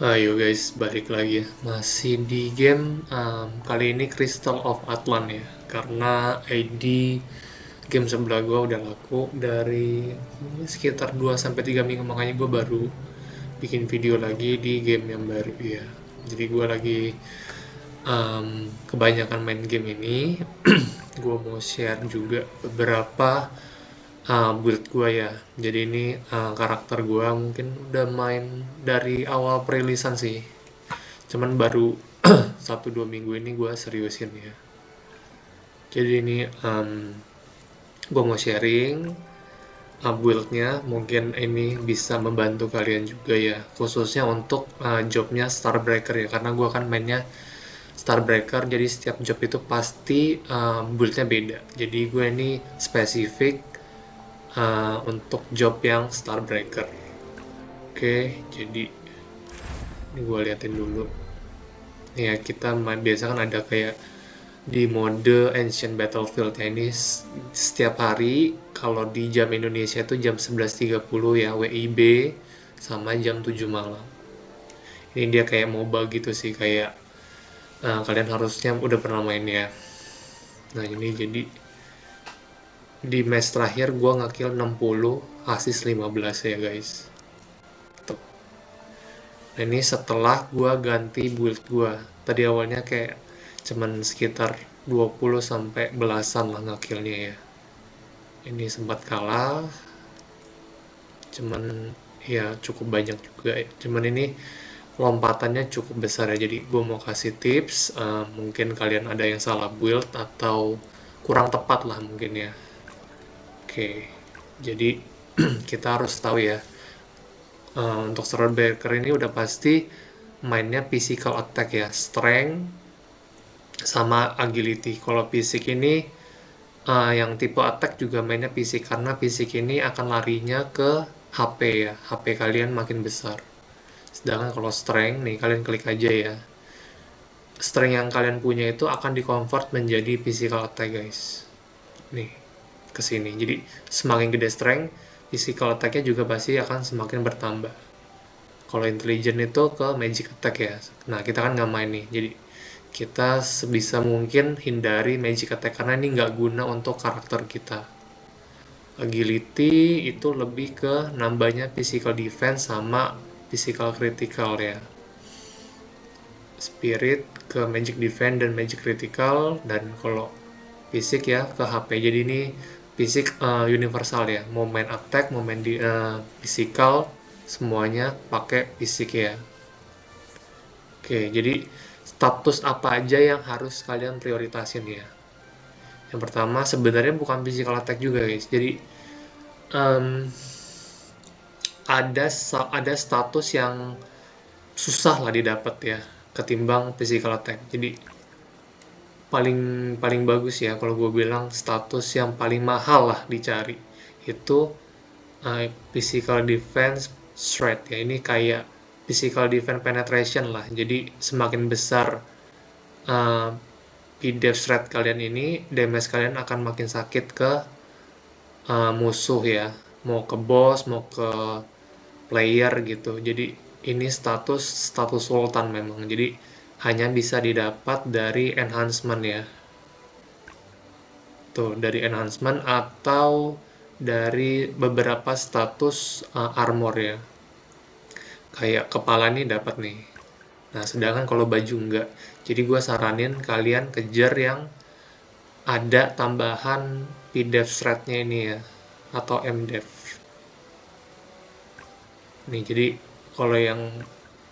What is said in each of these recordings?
Ayo guys, balik lagi ya. Masih di game kali ini Crystal of Atlan ya. Karena ID game sebelah gue udah laku dari sekitar 2 sampai 3 minggu, makanya gue baru bikin video lagi di game yang baru ya. Jadi gue lagi kebanyakan main game ini. Gue mau share juga beberapa build gue ya. Jadi ini karakter gue mungkin udah main dari awal perilisan sih. Cuman baru 1-2 minggu ini gue seriusin ya. Jadi ini gue mau sharing build-nya. Mungkin ini bisa membantu kalian juga ya, khususnya untuk jobnya Starbreaker ya, karena gue kan mainnya Starbreaker, jadi setiap job itu pasti build-nya beda. Jadi gue ini spesifik untuk job yang Starbreaker. Oke, jadi ini gue liatin dulu ya. Kita biasa kan ada kayak di mode Ancient Battlefield ya. Ini setiap hari kalau di jam Indonesia itu jam 11.30 ya, WIB, sama jam 7 malam. Ini dia kayak MOBA gitu sih, kayak kalian harusnya udah pernah main ya. Nah ini jadi di match terakhir gue ngekill 60, assist 15 ya guys. Tuh. Nah ini setelah gue ganti build gue. Tadi awalnya kayak cuman sekitar 20 sampai belasan lah ngakillnya ya. Ini sempat kalah, cuman ya cukup banyak juga ya. Cuman ini lompatannya cukup besar ya, jadi gue mau kasih tips. Mungkin kalian ada yang salah build atau kurang tepat lah mungkin ya. Oke, jadi kita harus tahu ya, untuk Threadbreaker ini udah pasti mainnya physical attack ya, strength sama agility. Kalau fisik ini yang tipe attack juga mainnya fisik, karena fisik ini akan larinya ke HP ya, HP kalian makin besar. Sedangkan kalau strength nih, kalian klik aja ya, strength yang kalian punya itu akan di convert menjadi physical attack guys. Nih kesini, jadi semakin gede strength, physical attack-nya juga pasti akan semakin bertambah. Kalau intelligent itu ke magic attack ya. Nah kita kan nggak main nih, jadi kita sebisa mungkin hindari magic attack karena ini nggak guna untuk karakter kita. Agility itu lebih ke nambahnya physical defense sama physical critical ya. Spirit ke magic defense dan magic critical, dan kalau fisik ya ke HP. Jadi ini fisik universal ya, mau main attack, mau main di physical, semuanya pakai fisik ya. Oke, jadi status apa aja yang harus kalian prioritasin ya. Yang pertama sebenarnya bukan physical attack juga guys. Jadi um, ada status yang susah lah didapat ya ketimbang physical attack. Jadi paling paling bagus ya kalau gue bilang status yang paling mahal lah dicari itu physical defense threat ya. Ini kayak physical defense penetration lah. Jadi semakin besar uh, PDF threat kalian ini, damage kalian akan makin sakit ke musuh ya, mau ke boss, mau ke player gitu. Jadi ini status sultan memang. Jadi hanya bisa didapat dari enhancement ya. Tuh, dari enhancement atau dari beberapa status armor ya. Kayak kepala nih dapat nih. Nah, sedangkan kalau baju enggak. Jadi gue saranin kalian kejar yang ada tambahan PDF thread-nya ini ya, atau MDEV. Nih, jadi kalau yang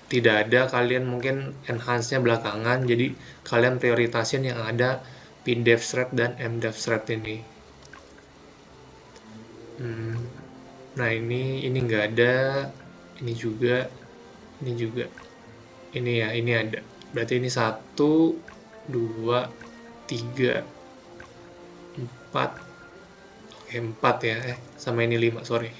tidak ada, kalian mungkin enhance-nya belakangan, jadi kalian prioritasin yang ada PDF thread dan MDEV thread ini. Nah ini nggak ada, ini juga, ini juga, ini ya, ini ada. Berarti ini 1, 2, 3, 4, oke 4 ya, sama ini 5, sorry.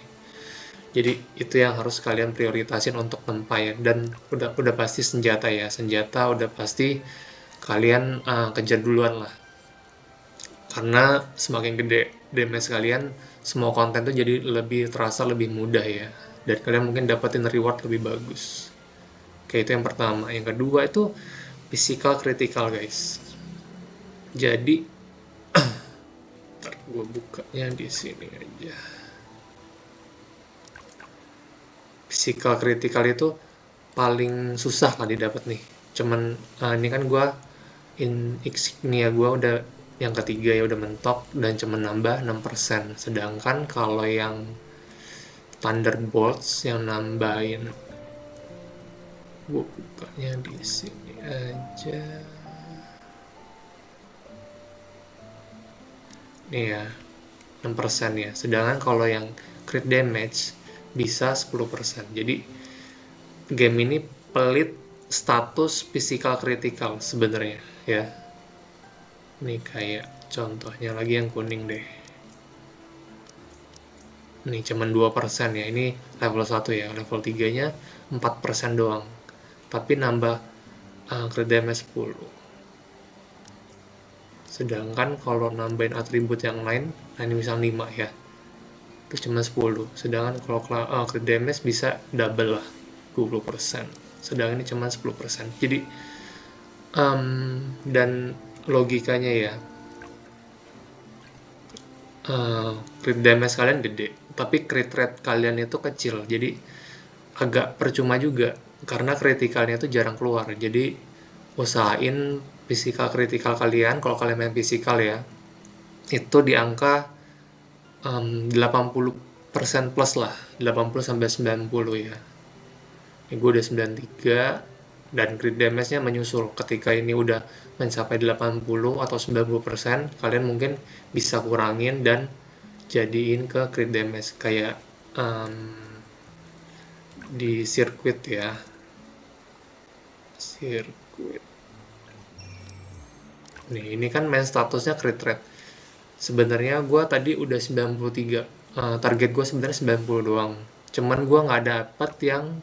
Jadi itu yang harus kalian prioritasin untuk tempa ya, dan udah pasti senjata ya, senjata udah pasti kalian kejar duluan lah, karena semakin gede damage kalian, semua konten tuh jadi lebih terasa lebih mudah ya, dan kalian mungkin dapetin reward lebih bagus. Oke, itu yang pertama. Yang kedua itu physical critical, guys. Jadi, ntar gue bukanya di sini aja. Physical critical itu paling susah kan didapat nih. Cuman ini kan gue insignia gue udah yang ketiga ya udah mentok dan cuma nambah 6%. Sedangkan kalau yang Thunderbolts yang nambahin, gue bukanya di sini aja. Nih ya, 6% ya. Sedangkan kalau yang crit damage bisa 10%. Jadi game ini pelit status physical critical sebenarnya ya. Ini kayak contohnya lagi yang kuning deh. Ini cuman 2% ya. Ini level 1 ya. Level 3-nya 4% doang. Tapi nambah crit damage 10. Sedangkan kalau nambahin atribut yang lain, nah ini misal 5 ya. Terus cuma 10. Sedangkan kalau crit damage bisa double lah, 20%. Sedangkan ini cuma 10%. Jadi dan logikanya ya, crit damage kalian gede, tapi crit rate kalian itu kecil. Jadi agak percuma juga karena kritikalnya itu jarang keluar. Jadi usahain physical critical kalian, kalau kalian main physical ya, itu di angka 80% plus lah, 80-90 ya. Ini gue udah 93 dan crit damage-nya menyusul. Ketika ini udah mencapai 80 atau 90%, kalian mungkin bisa kurangin dan jadiin ke crit damage kayak di sirkuit ya. Sirkuit. Nih, ini kan main statusnya crit rate. Sebenarnya gue tadi udah 93. Target gue sebenarnya 90 doang. Cuman gue nggak dapet yang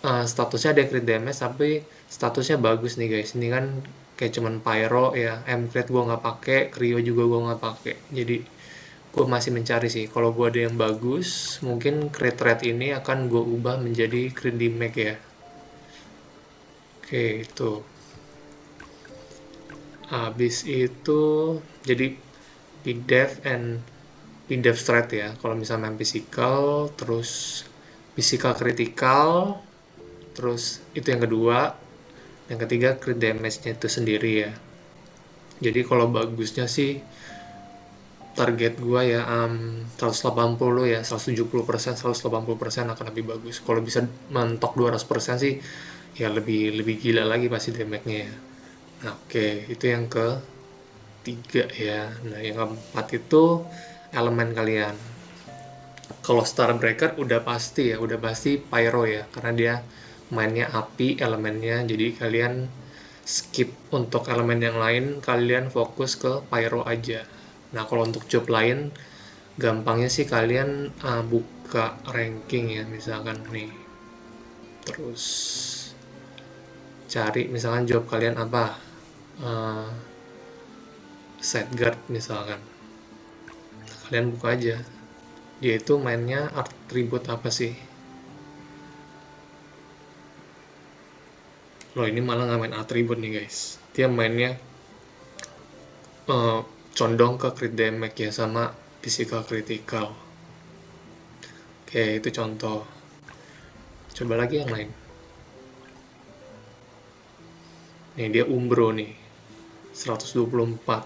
statusnya ada crit damage tapi statusnya bagus nih guys. Ini kan kayak cuman pyro ya, M-crit gue nggak pakai, cryo juga gue nggak pakai. Jadi gue masih mencari sih. Kalau gue ada yang bagus, mungkin crit rate ini akan gue ubah menjadi crit damage ya. Oke, itu. Habis itu jadi P-Dev and P-Dev Strat ya. Kalau misalnya main physical, terus physical critical, terus itu yang kedua. Yang ketiga crit damage-nya itu sendiri ya. Jadi kalau bagusnya sih target gua ya 180 ya, 170%, 180% akan lebih bagus. Kalau bisa mentok 200% sih ya lebih gila lagi pasti damage-nya ya. Nah, oke, itu yang ketiga ya. Nah, yang keempat itu elemen kalian. Kalau Starbreaker udah pasti ya, udah pasti Pyro ya, karena dia mainnya api elemennya, jadi kalian skip untuk elemen yang lain, kalian fokus ke Pyro aja. Nah, kalau untuk job lain, gampangnya sih kalian buka ranking ya, misalkan nih. Terus cari misalkan job kalian apa, side guard misalkan. Kalian buka aja. Dia itu mainnya atribut apa sih? Loh, ini malah nggak main atribut nih guys. Dia mainnya condong ke crit damage ya sama physical critical. Oke, itu contoh. Coba lagi yang lain. Nih, dia Umbro nih. 124.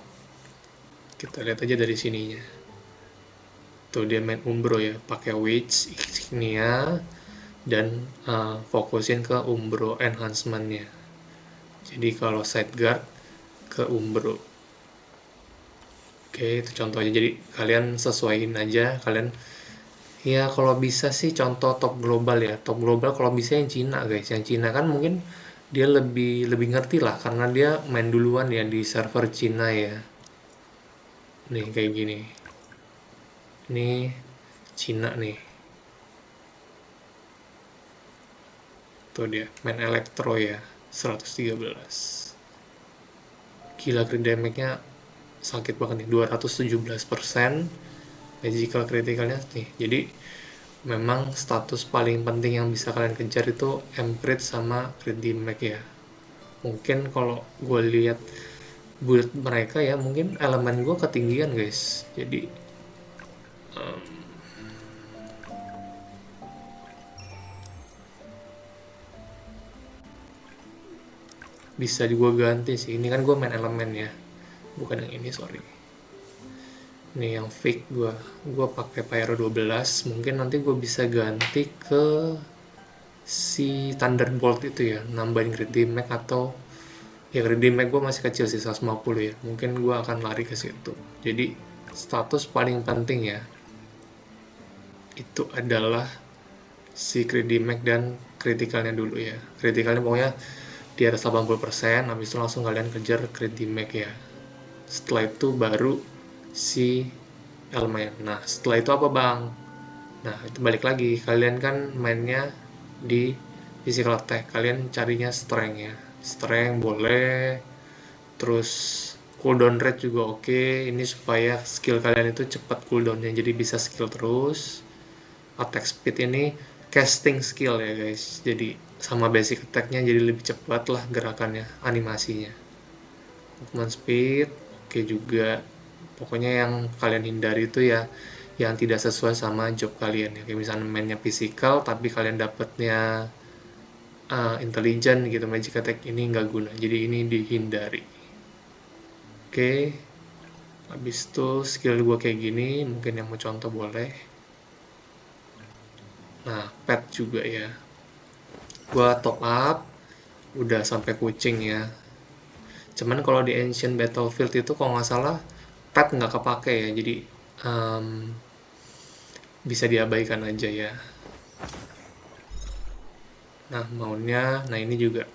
Kita lihat aja dari sininya. Tuh, dia main Umbro ya. Pakai Witch, Insignia, dan fokusin ke Umbro enhancement-nya. Jadi kalau side guard ke Umbro. Oke, itu contohnya. Jadi kalian sesuaiin aja. Kalian ya kalau bisa sih contoh top global ya. Top global kalau bisa yang Cina guys. Yang Cina kan mungkin dia lebih ngerti lah karena dia main duluan ya di server Cina ya. Nih kayak gini. Ini Cina nih. Tuh dia main elektro ya. 113. Gila crit damage-nya sakit banget nih. 217%. Magical criticalnya nih. Jadi memang status paling penting yang bisa kalian kejar itu M-Crit sama Crit Damage ya. Mungkin kalau gue lihat build mereka ya, mungkin elemen gue ketinggian guys. Jadi bisa gue ganti sih. Ini kan gue main elemen ya, bukan yang ini, sorry. Ini yang fake gue pakai Pyro 12. Mungkin nanti gue bisa ganti ke si Thunderbolt itu ya, nambahin crit damage, atau ya crit damage gue masih kecil sih 150 ya, mungkin gue akan lari ke situ. Jadi status paling penting ya itu adalah si crit damage dan kritikalnya dulu ya. Kritikalnya pokoknya di atas 80%, habis itu langsung kalian kejar crit damage ya. Setelah itu baru si elemen. Nah setelah itu apa bang? Nah itu balik lagi, kalian kan mainnya di physical attack, kalian carinya strength ya. Strength boleh, terus cooldown rate juga oke. Ini supaya skill kalian itu cepat cooldownnya, jadi bisa skill terus. Attack speed ini casting skill ya guys, jadi sama basic attacknya, jadi lebih cepat lah gerakannya, animasinya. Movement speed oke juga. Pokoknya yang kalian hindari itu ya yang tidak sesuai sama job kalian ya, kayak misalnya mainnya physical tapi kalian dapatnya intelligent gitu, magic attack, ini nggak guna, jadi ini dihindari. Oke, habis itu skill gue kayak gini, mungkin yang mau contoh boleh. Nah pet juga ya, gue top up udah sampai kucing ya. Cuman kalau di Ancient Battlefield itu kalau nggak salah pet nggak kepake ya, jadi bisa diabaikan aja ya. Nah mountnya, nah ini juga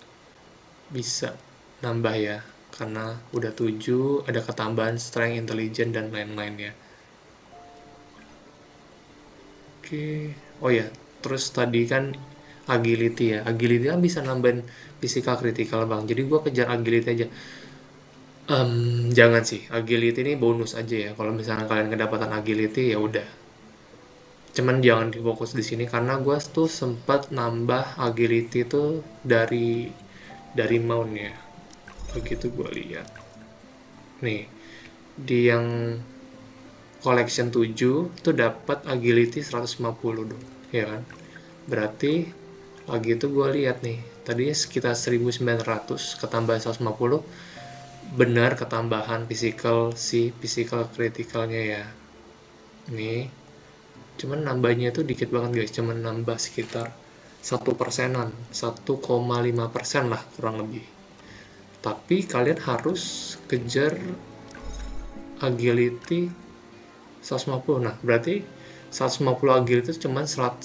bisa nambah ya, karena udah 7, ada ketambahan strength, intelligence, dan lain-lain ya. Oke, oh ya, terus tadi kan agility ya, agility kan bisa nambahin physical critical bang, jadi gue kejar agility aja. Jangan sih, agility ini bonus aja ya, kalau misalnya kalian kedapatan agility ya udah. Cuman jangan difokus di sini, karena gue tuh sempat nambah agility tuh dari mount ya. Begitu gue lihat. Nih, di yang collection 7 tuh dapat agility 150 dong, ya kan? Berarti lagi itu gue lihat nih, tadinya sekitar 1900 ketambah 150, benar ketambahan physical criticalnya ya. Nih, cuman nambahnya tuh dikit banget guys, cuman nambah sekitar 1%-an, 1,5% lah kurang lebih. Tapi kalian harus kejar agility 150. Nah berarti 150 agility itu cuma 1,5%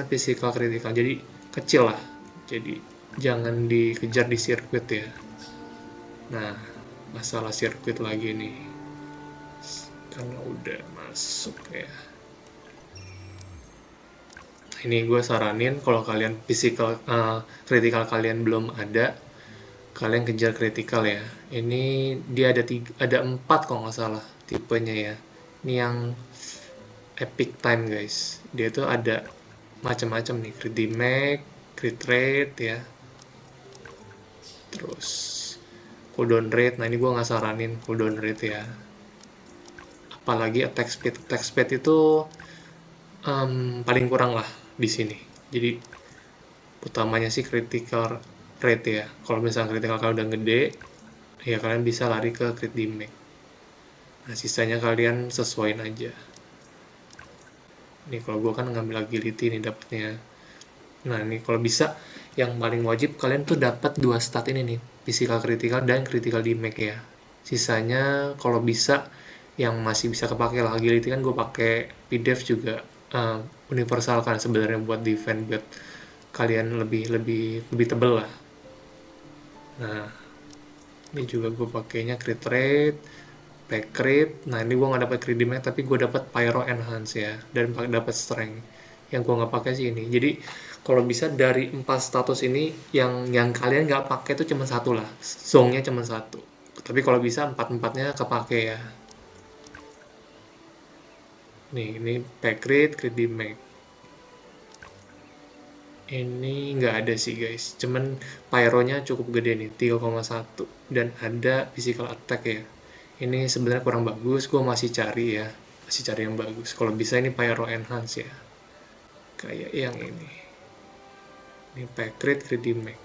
physical critical, jadi kecil lah. Jadi jangan dikejar di sirkuit ya. Nah masalah sirkuit lagi nih, karena udah masuk ya. Ini gue saranin kalau kalian physical critical kalian belum ada, kalian kejar critical ya. Ini dia ada 4 kalau nggak salah tipenya ya. Ini yang epic time guys, dia tuh ada macam-macam nih, crit damage, crit rate ya, terus cooldown rate. Nah ini gue nggak saranin cooldown rate ya, apalagi attack speed itu paling kurang lah di sini. Jadi utamanya sih critical rate ya. Kalau misalnya critical kalian udah gede ya, kalian bisa lari ke crit damage. Nah sisanya kalian sesuaiin aja. Nih kalau gue kan ngambil agility nih dapatnya. Nah ini kalau bisa yang paling wajib kalian tuh dapat 2 stat ini nih, physical critical dan critical damage ya. Sisanya kalau bisa yang masih bisa kepake lah. Agility kan gue pakai pdef juga universal kan sebenarnya, buat defense, buat kalian lebih tebel lah. Nah ini juga gue pakainya crit rate, pack crit. Nah ini gue nggak dapat crit damage tapi gue dapat pyro enhance ya, dan dapat strength. Yang gue nggak pakai sih ini. Jadi kalau bisa dari 4 status ini yang kalian nggak pakai itu cuma satu lah, zongnya cuma satu. Tapi kalau bisa 4-4-nya kepake ya. Nih, ini Packard, Credimac. Ini nggak ada sih guys, cuman pyronya cukup gede nih, 3,1, dan ada physical attack ya. Ini sebenarnya kurang bagus, gue masih cari ya, masih cari yang bagus. Kalau bisa ini pyro enhance ya, kayak yang ini. Ini Packard, Credimac.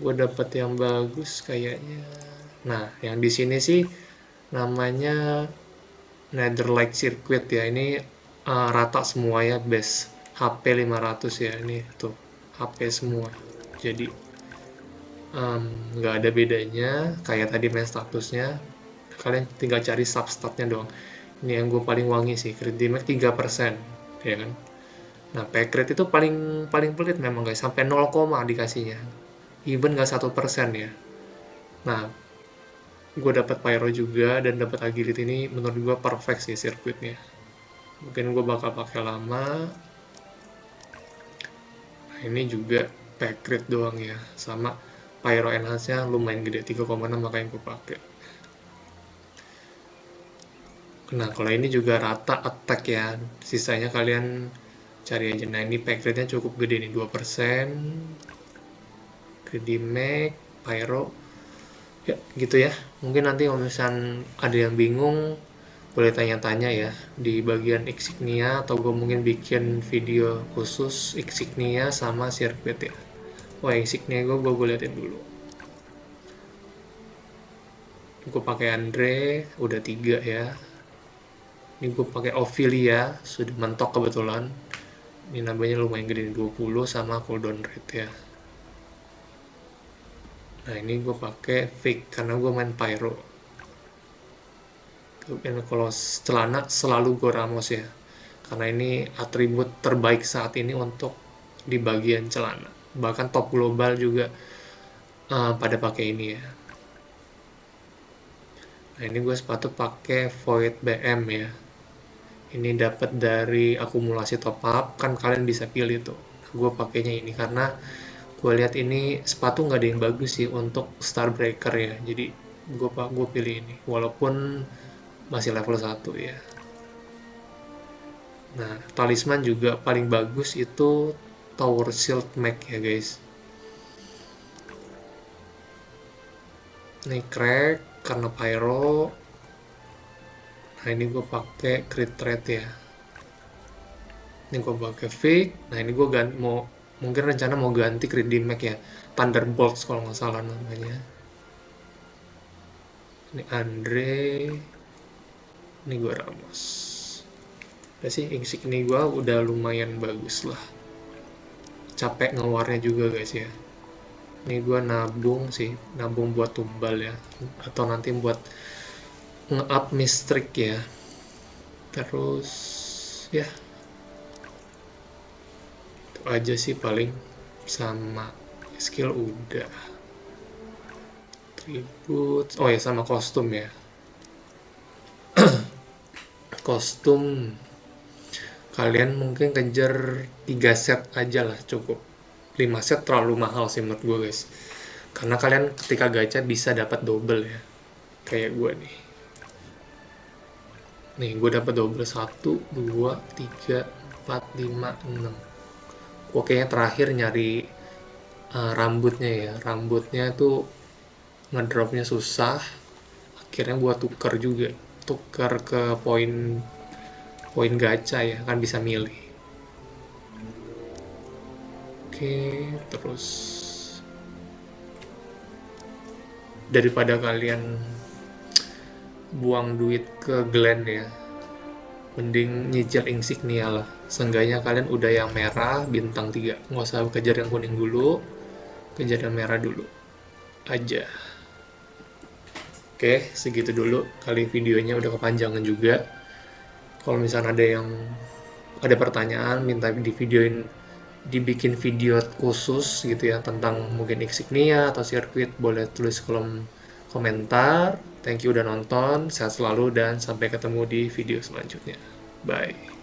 Gue dapet yang bagus kayaknya. Nah, yang di sini sih namanya Netherlight Circuit ya. Ini rata semua ya, base HP 500 ya. Ini tuh HP semua. Jadi nggak ada bedanya. Kayak tadi main statusnya. Kalian tinggal cari substatnya doang. Ini yang gue paling wangi sih. Credimac 3%, ya kan. Nah, Packard itu paling pelit memang guys. Sampai 0, dikasihnya. Even nggak 1% ya. Nah, gue dapat pyro juga dan dapat agility. Ini menurut gue perfect sih sirkuitnya. Mungkin gue bakal pakai lama. Nah, ini juga Packard doang ya, sama pyro enhance-nya lumayan gede, 3,6, makanya gue pakai. Nah, kalau ini juga rata attack ya, sisanya kalian cari aja. Nah, ini Packard-nya cukup gede nih, 2%. Credimac, pyro, ya gitu ya. Mungkin nanti kalau misalnya ada yang bingung boleh tanya-tanya ya di bagian insignia, atau gue mungkin bikin video khusus insignia sama sirkuit ya. Wah, insignia gue liatin dulu. Gue pakai Andre udah 3 ya. Ini gue pakai Ophelia, sudah mentok kebetulan. Ini namanya lumayan gede, 20 sama cooldown rate ya. Nah, ini gue pakai fake karena gue main pyro. Dan kalau celana selalu gue Ramos ya, karena ini atribut terbaik saat ini untuk di bagian celana. Bahkan top global juga pada pakai ini ya. Nah, ini gue sepatu pakai Void BM ya. Ini dapat dari akumulasi top up, kan kalian bisa pilih tuh. Gue pakainya ini karena gue lihat ini sepatu nggak ada yang bagus sih untuk Starbreaker ya. Jadi gue pilih ini, walaupun masih level 1 ya. Nah, talisman juga paling bagus itu Tower Shield Mag ya guys. Ini crack karena pyro. Nah, ini gue pakai crit rate ya. Ini gue pakai fake. Nah, ini gue mungkin rencana mau ganti Credimac ya, Thunderbolts kalau nggak salah namanya. Ini Andre, ini gue Ramos. Udah sih, insignia gue udah lumayan bagus lah. Capek ngeluarnya juga guys ya. Ini gue nabung sih, nabung buat tumbal ya, atau nanti buat nge-up Mistrik ya. Terus ya itu aja sih paling, sama skill udah. Tribut, oh ya sama kostum ya. Kostum kalian mungkin kejar 3 set aja lah cukup. 5 set terlalu mahal sih menurut gue guys, karena kalian ketika gacha bisa dapat double ya, kayak gue nih. Nih gue dapat double 1, 2, 3, 4, 5, 6. Gue kayaknya terakhir nyari rambutnya ya. Rambutnya tuh ngedropnya susah, akhirnya gue tuker ke poin gacha ya, kan bisa milih. Oke, terus daripada kalian buang duit ke Glen ya, mending nyicil insignia lah. Seenggaknya kalian udah yang merah bintang 3, nggak usah kejar yang kuning dulu, kejar yang merah dulu aja. Oke, segitu dulu kali videonya, udah kepanjangan juga. Kalau misalnya ada pertanyaan, minta dibikin video khusus gitu ya tentang mungkin insignia atau sirkuit, boleh tulis kolom komentar. Thank you udah nonton, sehat selalu dan sampai ketemu di video selanjutnya. Bye.